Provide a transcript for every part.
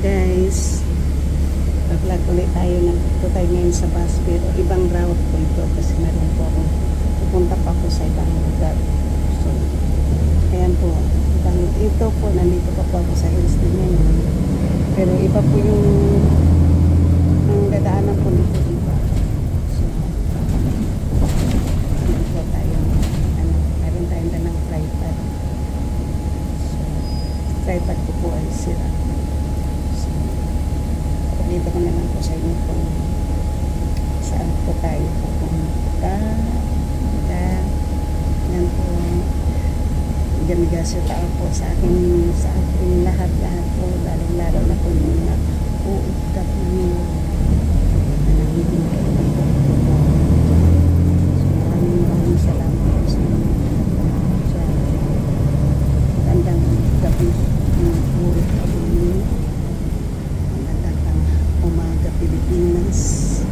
guys, vlog ulit tayo. Nagpunta tayo ngayon sa bus, pero ibang route po ito kasi meron po ako pupunta pa po sa ibang lugar. So ayan po, ito po, nandito pa po ako sa Hills din ngayon, pero iba po yung dadaanan po dito, iba. So ano po tayo, meron tayong danang tripod. So tripod ko po ay sira. Dito ko na lang po sa inyo kung saan po tayo pupunta. Yan po, gamigasyo tao po sa aking lahat po, lalo na po yung mga OFW na nangiging kaibigan po. So maraming salamat po sa inyo. Magandang gabi ng OFW. Umaga Pilipinas,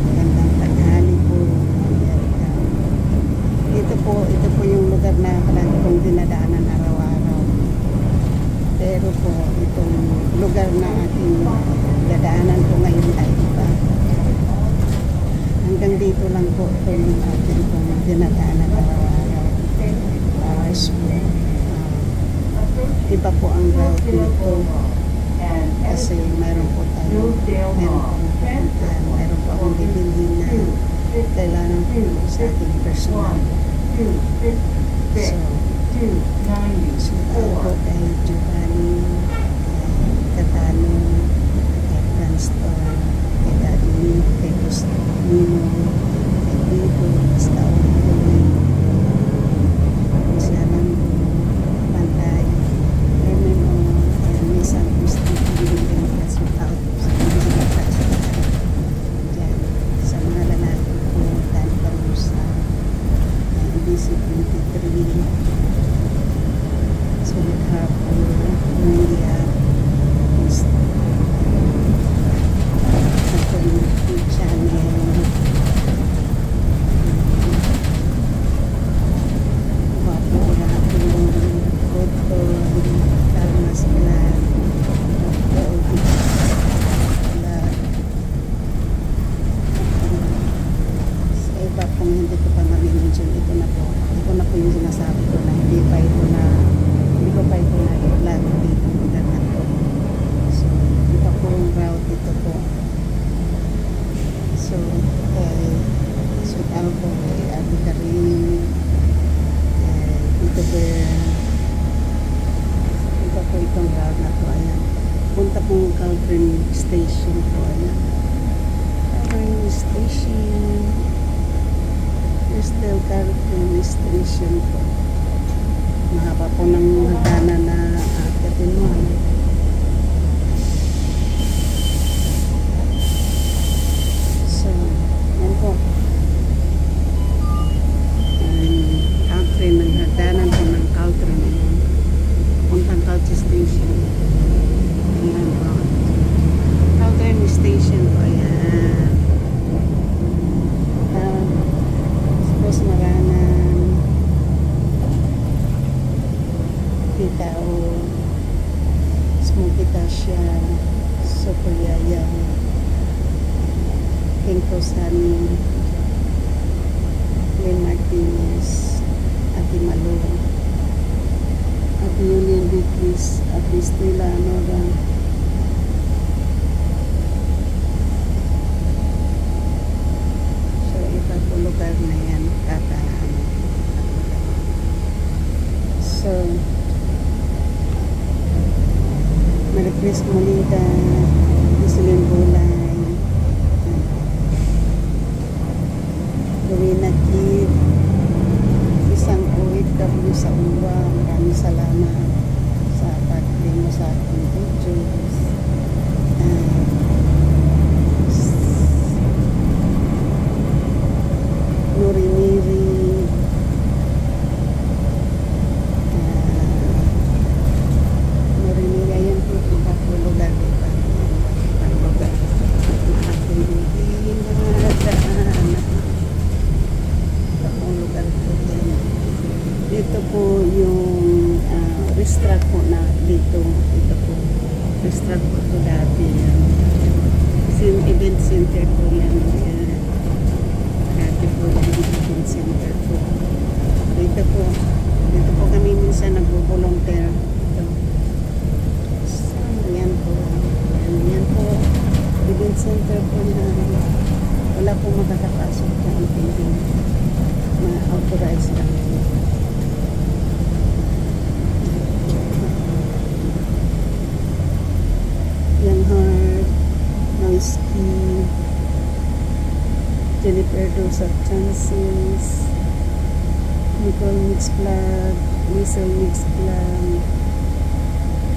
magandang tanghali po Amerika. Ito po yung lugar na palagi kong dinadaanan araw-araw, pero po itong lugar na aking dadaanan po ngayon ay iba. Hanggang dito lang po ito yung aking kong dinadaanan araw-araw. Iba po ang route nito kasi mayroon po akong bibilhin na kailangan po sa ating personal. So ako po kay Giovanni, Catano, kay Franstor, kay Daddy, kay Costino, kay Bibo, basta Uli, siya lang Pantay, MMO, and Nissan Christie, Pilipinas, Masutao, sa mga lalaki po, Dani Carusa, DC-23, Sulit Hapon, India, Community Channel, Wapo Rapon, Cotton, Tarmas Vlog, iba kung hindi ko pa ma-mention, ito na po yung sinasabi ko na hindi ko pa ito na i-vlog dito lugar na to. So iba po yung route dito po. So ako po kay Ate Karin, dito po iba po itong route na to. Ayan, punta pong Caltrin Station po. Ayan, Caltrin Station, Crystal Caltrin Station po. Mahaba po ng hagdanan na akitin mo. So yan po, Caltrin, ng hagdanan po ng Caltrin, puntang Caltrin Station. Ayan po, Caltrin Station po. Ayan, suppose Maranan, Pitao, Smoky Tasha, Sokoyayang, Kengkosani, Glenn Martinez, Ate Malo, Ate Union Bikis, Ate Stella Nora, so iba po lugar na yan kataan. So Maricris Molida, Isilin Bulay, Rowena Kid, isang OFW sa UWA, maraming salamat sa pag-play mo sa aking videos. Nuri-Niri, ayan po, iba po lugar, iba ang lugar aking dinadaanan. Iba po lugar po din. Dito po yung restaurant po na dito. Ito po restaurant po ito dati. Yan. Event center po yan. Yan. Dati po yung event center po. Dito po kami minsan nagbo-volunteer. Ito. So, yan po. Yan po. Event center po na wala po makakapasok dyan. Hindi ma-authorize lang. Young Heart, Noisky, Jennifer Dos of Chances, Nicole Mix Club, Whistle Mix Club,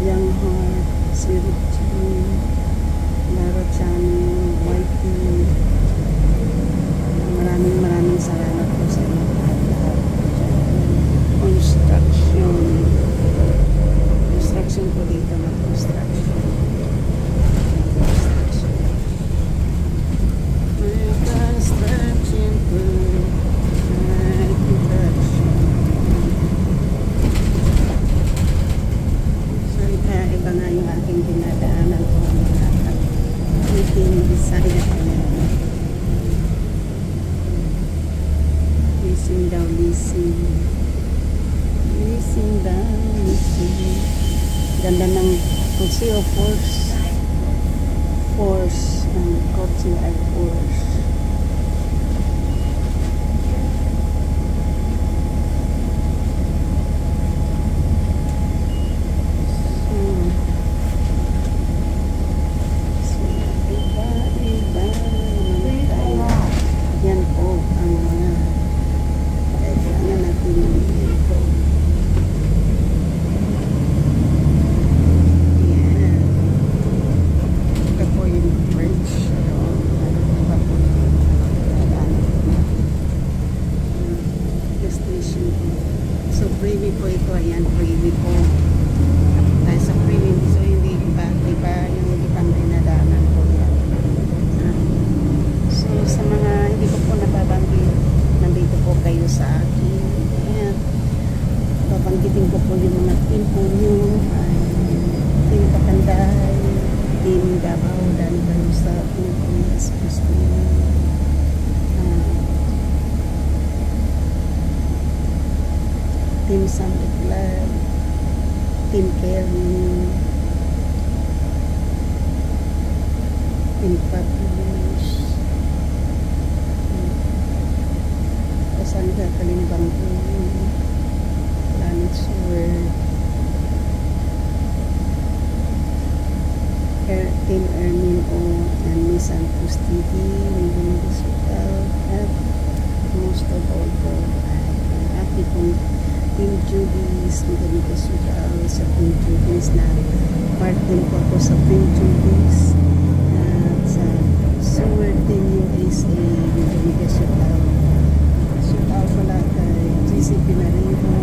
Young Heart, Sweet Chin, Lara Channel, YP. Maraming salamat po sa inyo lahat. Construction po dito na construction. Iba nga yung aking dinadaanan ko at within Bisaya. Leasing daw, leasing. Leasing daw, leasing. Ganda ng kotse o Force. Force. Ang kotse ay Force. So, freebie po ito. Ayan, freebie po. Dahil sa freebie, so hindi iba yung ibang dinadaanan po yan. So, sa mga hindi ko po nababanggit, nandito po kayo sa akin. Ayan. Babanggitin ko po yung mga team po nyo. Team Pakanday, Team Davao, Dani Balusa, Pilipinas, Christina. Team Sunday Club, Team Kevin, Team Publish, Kasangga Kalimbang Planet Sword, Team Ermin O, and Miss Santos TV, Mayroon Hospital, at most of all po ay ati pong Team Judies, magaling ko sa Team Judies na part din po ako sa Team Judies at sa Sword Team USA, magaling ko shout out pala kay GC Pinariho,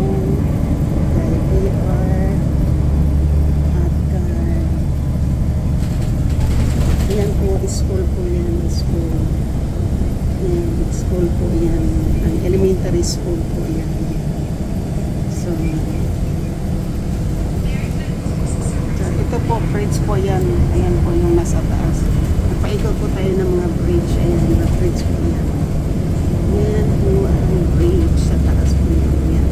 kay PR at kay yan po, school po yan, school po yan, ang elementary school po yan. So, ito po, bridge po yan. Ayan po yung nasa taas. Nagpaikot po tayo ng mga bridge. Ayan, mga bridge po yan. Ayan po ang bridge sa taas po yan. Ayan.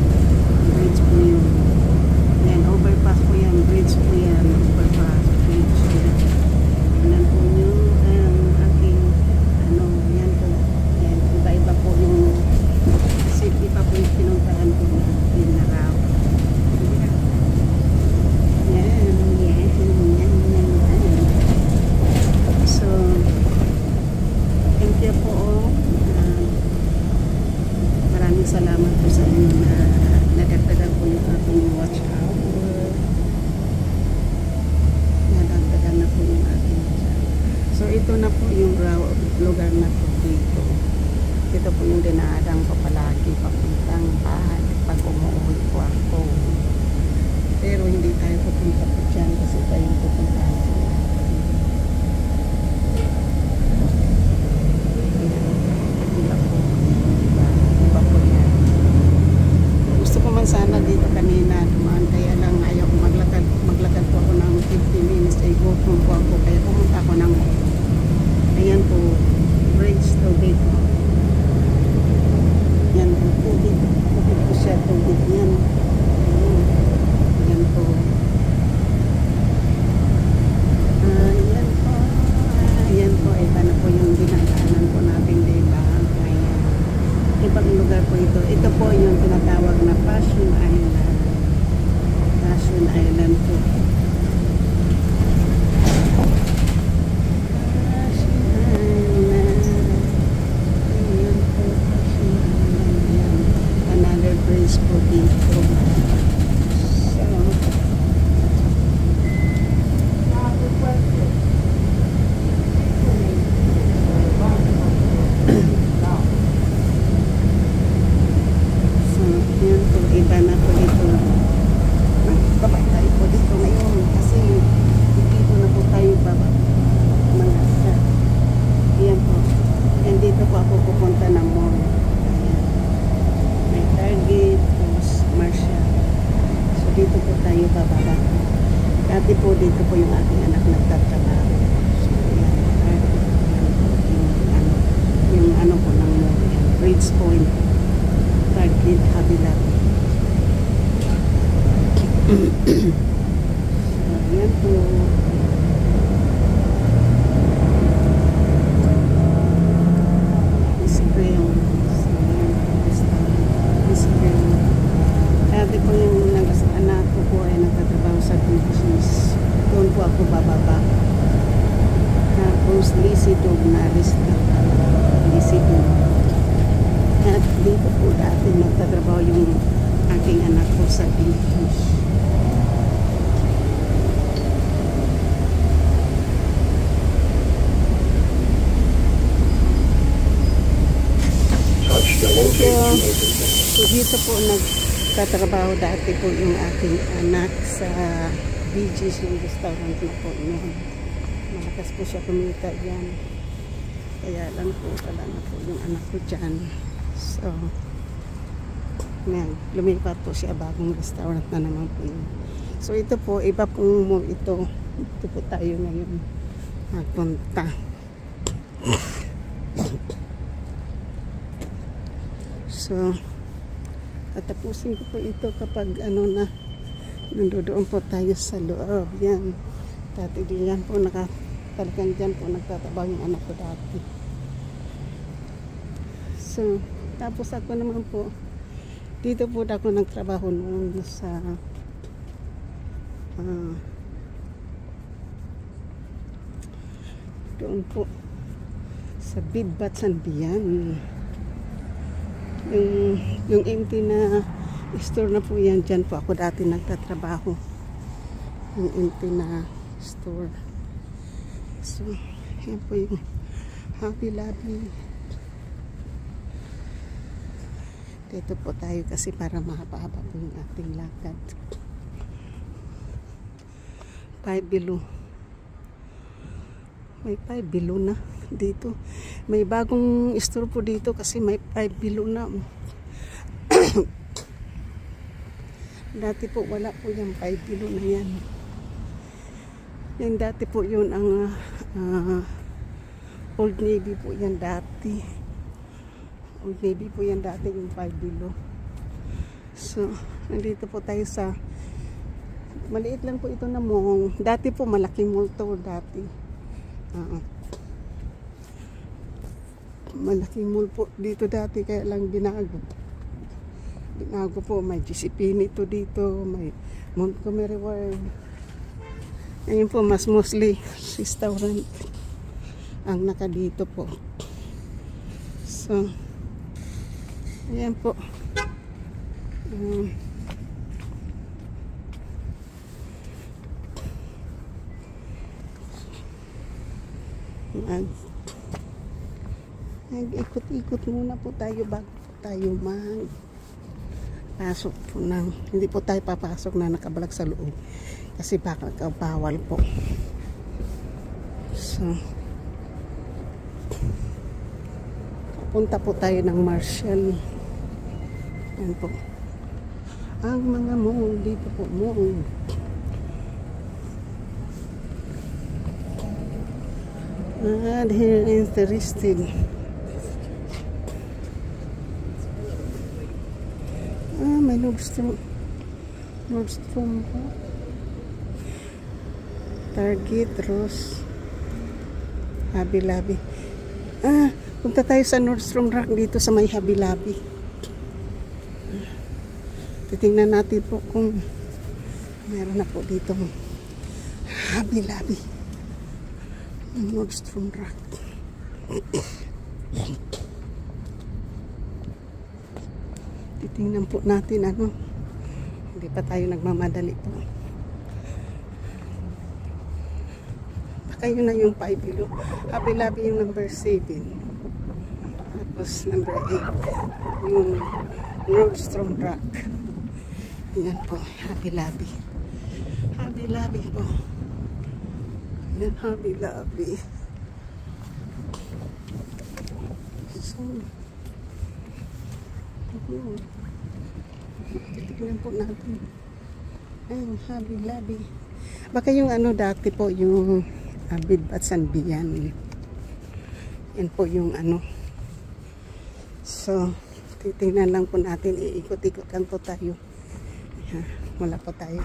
Bridge po yun. Ayan, overpass po yan. Bridge po yan. Overpass, bridge. Ayan. Ayan po yung aking, ayan po. Ayan, iba-iba po yung city pa po yung pinuntahan po na Mindanao. Yan. So, thank you po. Maraming salamat po sa inyo na nadagdagan po yung aking watch hour. Nadagdagan na po yung aking watch hour. So, ito na po yung lugar na po dito. Ito po yung dinadang ko palagi papuntang bahay pag umuwi po ako. Pero hindi tayo pupunta po dyan kasi tayo pupunta po. Iba po yan. Gusto ko man sana dito kanina dumaan, kaya lang ayaw ko maglakad po ako ng 50 minutes. Ay go Dati po dito po yung aking anak nagtatrabaho. So, yan. Yung ano po ng Bridge Point. Target Habilat. So, yan po. Dati po yung anak ko po ay nagtatrabaho sa British. Doon po ako bababa. Tapos Lisidog na lista. Lisidog. At dito po dati nagtatrabaho yung aking anak ko sa British. So dito po nagtatrabaho dati po yung aking anak sa BG's yung restaurant na po yun. Malakas po siya kumita dyan. Kaya lang po wala na po yung anak ko dyan. So lumipat po siya, bagong restaurant na naman po yun. So ito po, iba pong mo ito. Ito po tayo ngayon magpunta. So tatapusin ko po ito kapag ano na nandoon po tayo sa loob. Yan. Dati diyan po talagang dyan po nagtatabaw yung anak ko dati. So tapos ako naman po dito po ako nagtrabaho noon sa doon po sa Bidbat Sanbian. Yung empty na store na po yan, dyan po ako dati nagtatrabaho. Yung empty na store. So, yan po yung Happy Lobby. Dito po tayo kasi para mahaba-haba po yung ating lakad. 5 below. May 5 below na dito. May bagong store po dito kasi may 5 below na. Dati po wala po yung 5 below na yan. Yan dati po yun ang Old Navy po yan dati. Old Navy po yan dati yung 5 below. So, nandito po tayo sa maliit lang po ito na mall. Dati po malaking mall to dati. Malaking mall po dito dati kaya lang binago po. May GCP nito dito, may Montgomery Ward. Ngayon po mas mostly restaurant ang naka dito po. So ayan po. Nag-ikot-ikot muna po tayo bago po tayo pasok po ng, hindi po tayo papasok na nakabalag sa loob kasi baka bawal po. So punta po tayo ng Marshall. Yan po ang mga mall dito po, mall. Here interested. May Nordstrom po. Target, Ross, Hobby Lobby. Punta tayo sa Nordstrom Rack dito sa may Hobby Lobby. Titingnan natin po kung meron na po dito Hobby Lobby. Nordstrom Rack. Titingnan po natin hindi pa tayo nagmamadali po. Baka yun na yung 5 below. Hobby Lobby yung number 7. Tapos number 8 yung Nordstrom Rack. Yan po, Hobby Lobby. Hobby Lobby po. Yan, Hobby Lobby. So titignan po natin ang Hobby Lobby. Baka yung ano dati po, yung Bidbat Sanbian. Yan po yung ano. So, titingnan lang po natin. Iikot-ikot lang po tayo. Wala po tayo.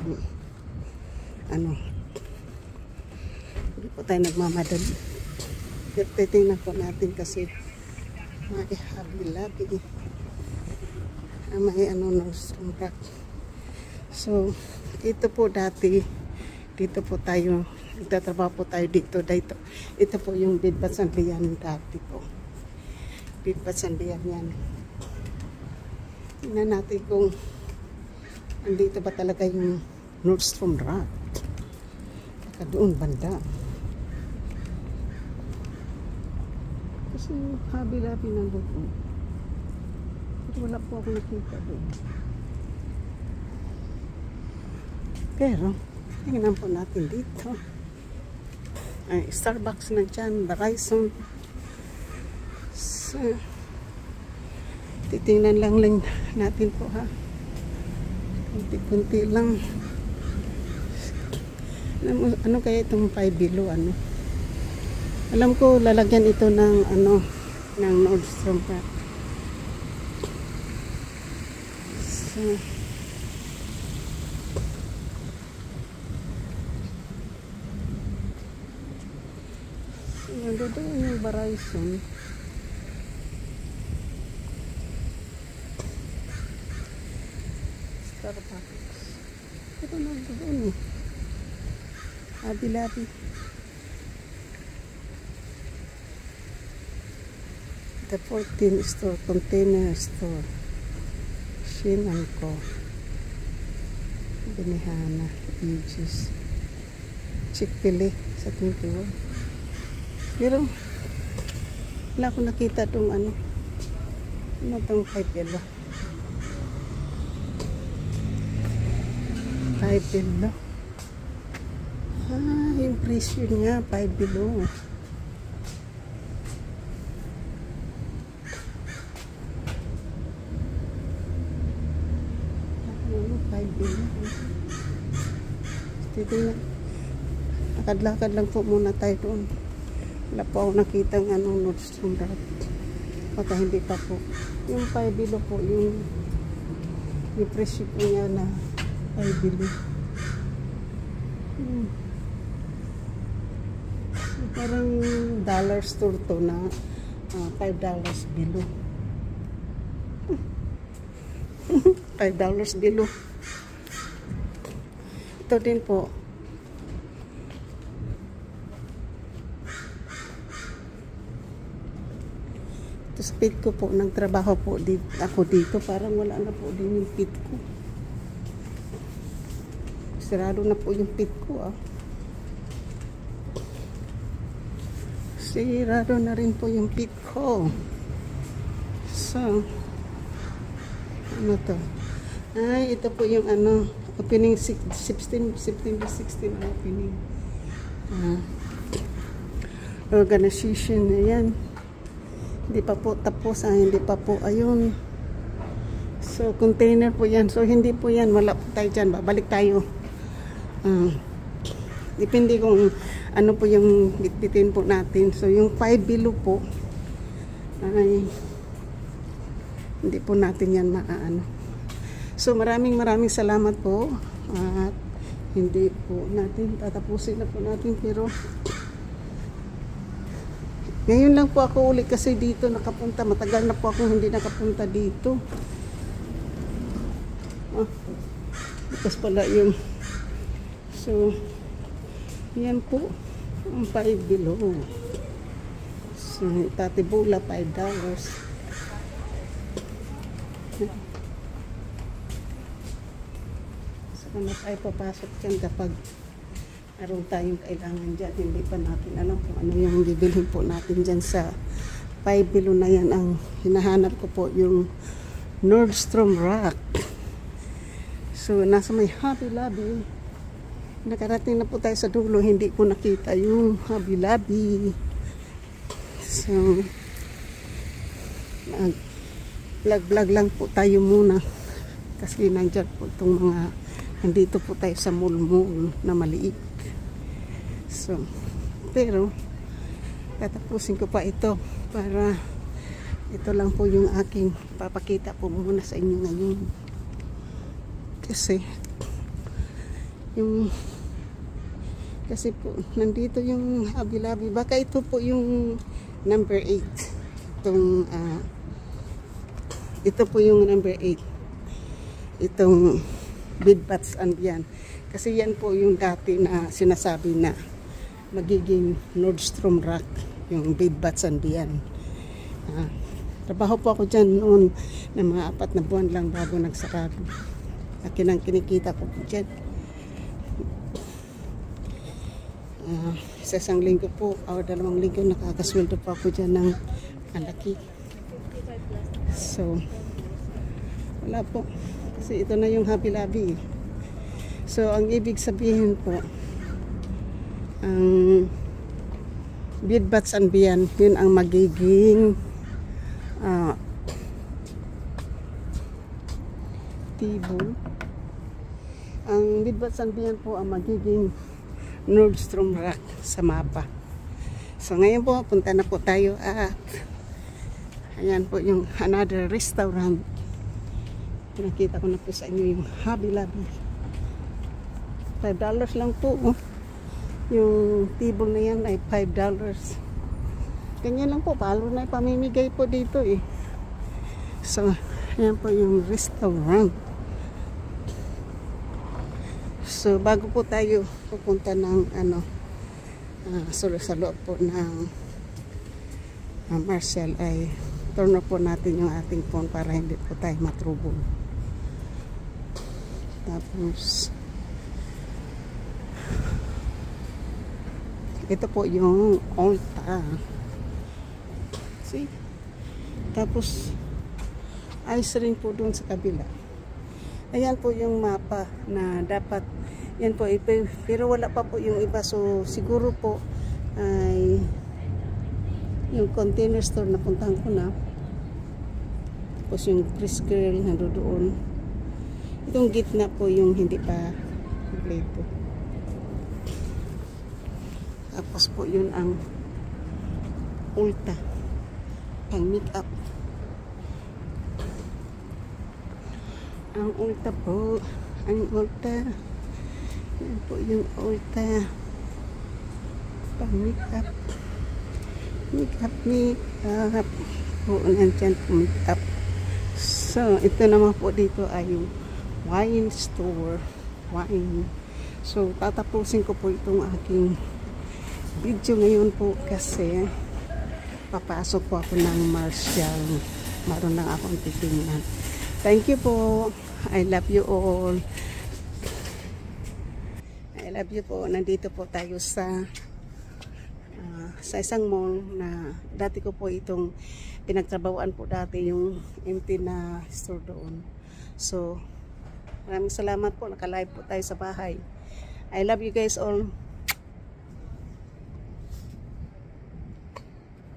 Ano. Hindi po tayo nagmamadali. Titingnan po natin kasi may habi-labi. May ano Nordstrom Rack. So, ito po dati, dito po tayo, nagtatrabaho po tayo dito. Ito po yung Bidbat Sanbian dati po. Bidbat Sanbian yan. Tingnan natin kung andito ba talaga yung Nordstrom Rack. Baka doon banda. Kasi habi-labi ng buko. Wala po ako nakita doon. Pero, tingnan po natin dito. Ay, Starbucks na dyan, Verizon. So, titingnan lang natin po kunti-kunti lang. Ano kaya itong 5 below, ano? Alam ko, lalagyan ito ng, ano, ng Nordstrom Rack. So, nandito yung Verizon. Starbucks. Ito nandito eh. Habi-labi. The 14 store, container store. Shin & Co. Benihana, Aegis. Chick-fil-A sa 21. Pero, wala ko nakita itong ano. Ano itong 5 below. 5 below. Yung presyo niya, 5 below. Titingnan. Lakad-lakad lang po muna tayo doon. Wala po ako nakita ng anong Nordstrom Rack. Baka hindi pa po. Yung 5 below po, yung presyo po niya na 5 below. So, parang dollar store to na $5 below. $5 below. Ito din po. Ito sa pit ko po. Nagtrabaho po ako dito. Parang wala na po din yung pit ko. Sirado na po yung pit ko. Sirado na rin po yung pit ko. So, ano to? Ay, ito po yung ano, opening September 16 opening. Organization na yan. Hindi pa po tapos. Hindi pa po. Ayun. So, container po yan. So, hindi po yan. Wala po tayo dyan. Babalik tayo. Depende kung ano po yung bitbitin po natin. So, yung 5 below po ay hindi po natin yan maaano. So, maraming salamat po. At hindi po natin tatapusin na po natin. Pero ngayon lang po ako ulit kasi dito nakapunta. Matagal na po ako hindi nakapunta dito. Bukas pala yung. So, yan po ang 5 below. So, Tatibula $5. Saka na tayo papasok dyan kapag meron tayong kailangan dyan. Hindi pa natin alam kung ano yung bibilhin po natin dyan sa 5 below na yan. Ang hinahanap ko po yung Nordstrom Rack. So, nasa may Hobby Lobby. Nakarating na po tayo sa dulo. Hindi ko nakita yung Hobby Lobby. So, vlog lang po tayo muna. Kasi nandyan po itong mga nandito po tayo sa mall na maliit. So, pero tatapusin ko pa ito para ito lang po yung aking papakita po muna sa inyo ngayon. Kasi po nandito yung Hobby-Lobby. Baka ito po yung number 8. Ito po yung number 8. Itong Bed Bath & Beyond. Kasi yan po yung dati na sinasabi na magiging Nordstrom Rack, yung Bed Bath & Beyond. Trabaho po ako dyan noon na mga 4 na buwan lang bago nagsarado. Akin ang kinikita ko po dyan. Sa isang linggo po o 2 linggo nakakasweldo po ako dyan ng malaki. So wala po, kasi ito na yung Hobby-Lobby. So ang ibig sabihin po, ang Bed Bath & Beyond, yun ang magiging table. Ang Bed Bath & Beyond po ang magiging Nordstrom Rack sa mapa. So ngayon po punta na po tayo at ayan po yung another restaurant. Pinakita ko na po sa inyo yung Hobby-Lobby. $5 lang po. Yung table na yan ay $5. Ganyan lang po, palo na pamimigay po dito eh. So ayan po yung restaurant. So bago po tayo pupunta ng sa loob po ng Marshall, ay turn off po natin yung ating phone para hindi po tayo matrubol. Tapos ito po yung Ulta. See? Tapos ice ring po doon sa kabila. Ayan po yung mapa na dapat yan po, pero wala pa po yung iba. So siguro po ay yung container store na puntahan ko na. Tapos yung Chris Girl na doon. Itong gitna po yung hindi pa kompleto. Tapos po yun ang Ulta, pang make-up. Ang Ulta po, ang Ulta. Yan po yung Ulta, pang make-up. Make-up po, nandyan po make-up. So ito naman po dito ay yung wine store, wine. So tatapusin ko po itong aking video ngayon po kasi papasok po ako ng Marshall. Maroon lang akong titingnan. Thank you po. I love you all. I love you po. Nandito po tayo sa isang mall na dati ko po itong pinagtrabahoan po dati, yung empty na store doon. So maraming salamat po. Naka-live po tayo sa bahay. I love you guys all.